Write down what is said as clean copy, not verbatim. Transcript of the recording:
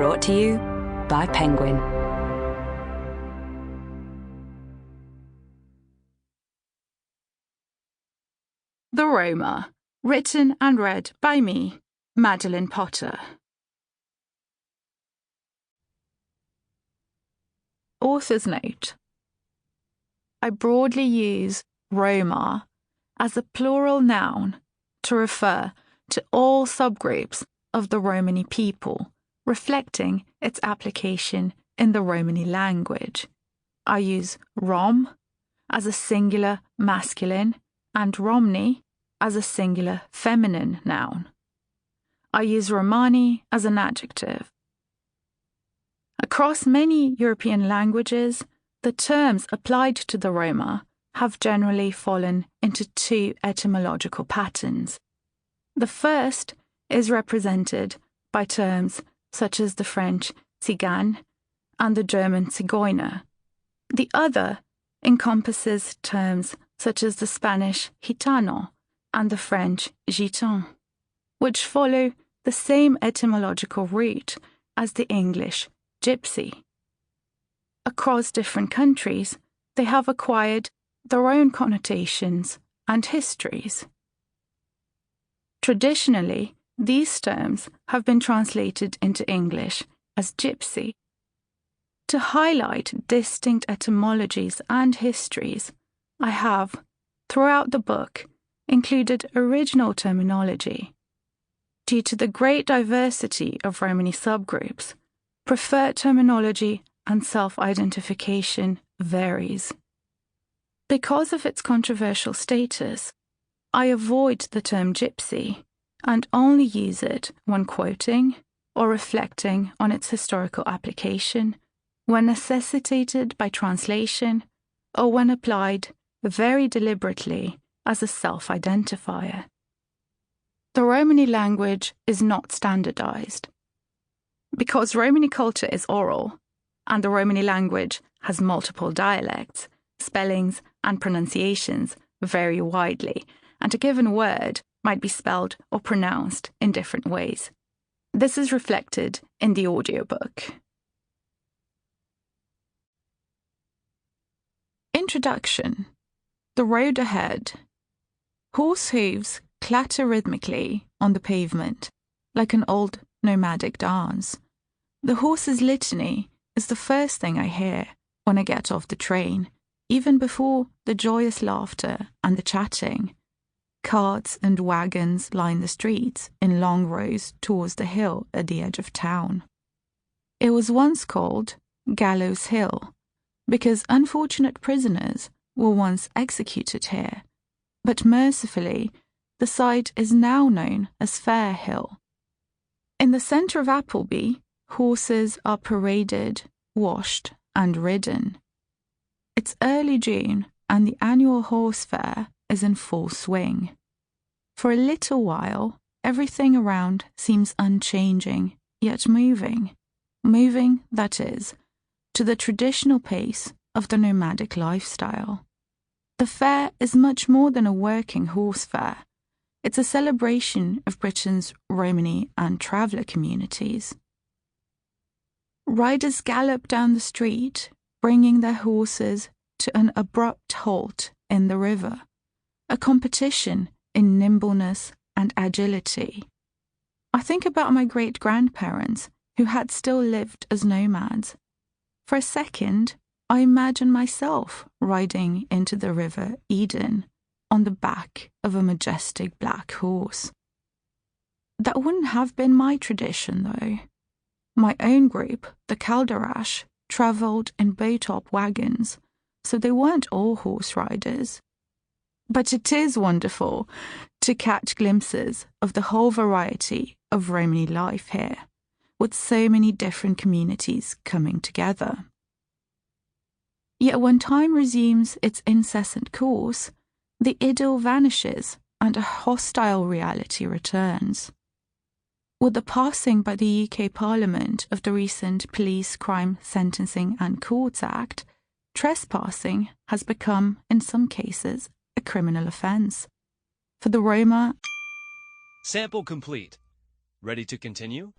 Brought to you by Penguin. The Roma, written and read by me, Madeline Potter. Author's note. I broadly use Roma as a plural noun to refer to all subgroups of the Romani people, reflecting its application in the Romani language. I use Rom as a singular masculine and Romni as a singular feminine noun. I use Romani as an adjective. Across many European languages, the terms applied to the Roma have generally fallen into two etymological patterns. The first is represented by terms such as the French Tzigane and the German Zigeuner. The other encompasses terms such as the Spanish Gitano and the French Gitan, which follow the same etymological root as the English gypsy. Across different countries, they have acquired their own connotations and histories. Traditionally, these terms have been translated into English as gypsy. To highlight distinct etymologies and histories, I have, throughout the book, included original terminology. Due to the great diversity of Romani subgroups, preferred terminology and self-identification varies. Because of its controversial status, I avoid the term gypsy and only use it when quoting or reflecting on its historical application, when necessitated by translation, or when applied very deliberately as a self-identifier. The Romani language is not standardized. Because Romani culture is oral, and the Romani language has multiple dialects, spellings and pronunciations vary widely, and a given word might be spelled or pronounced in different ways. This is reflected in the audiobook. Introduction. The road ahead. Horse hooves clatter rhythmically on the pavement, like an old nomadic dance. The horse's litany is the first thing I hear when I get off the train, even before the joyous laughter and the chatting. Carts and wagons line the streets in long rows towards the hill at the edge of town. It was once called Gallows Hill, because unfortunate prisoners were once executed here, but mercifully, the site is now known as Fair Hill. In the centre of Appleby, horses are paraded, washed, and ridden. It's early June, and the annual horse fair is in full swing. For a little while, everything around seems unchanging, yet moving. Moving, that is, to the traditional pace of the nomadic lifestyle. The fair is much more than a working horse fair. It's a celebration of Britain's Romani and traveller communities. Riders gallop down the street, bringing their horses to an abrupt halt in the river, a competition in nimbleness and agility. I think about my great-grandparents who had still lived as nomads. For a second, I imagine myself riding into the River Eden on the back of a majestic black horse. That wouldn't have been my tradition, though. My own group, the Calderash, travelled in bow-top wagons, so they weren't all horse riders. But it is wonderful to catch glimpses of the whole variety of Romani life here, with so many different communities coming together. Yet when time resumes its incessant course, the idyll vanishes and a hostile reality returns. With the passing by the UK Parliament of the recent Police Crime Sentencing and Courts Act, trespassing has become, in some cases, a criminal offence. For the Roma... Sample complete. Ready to continue?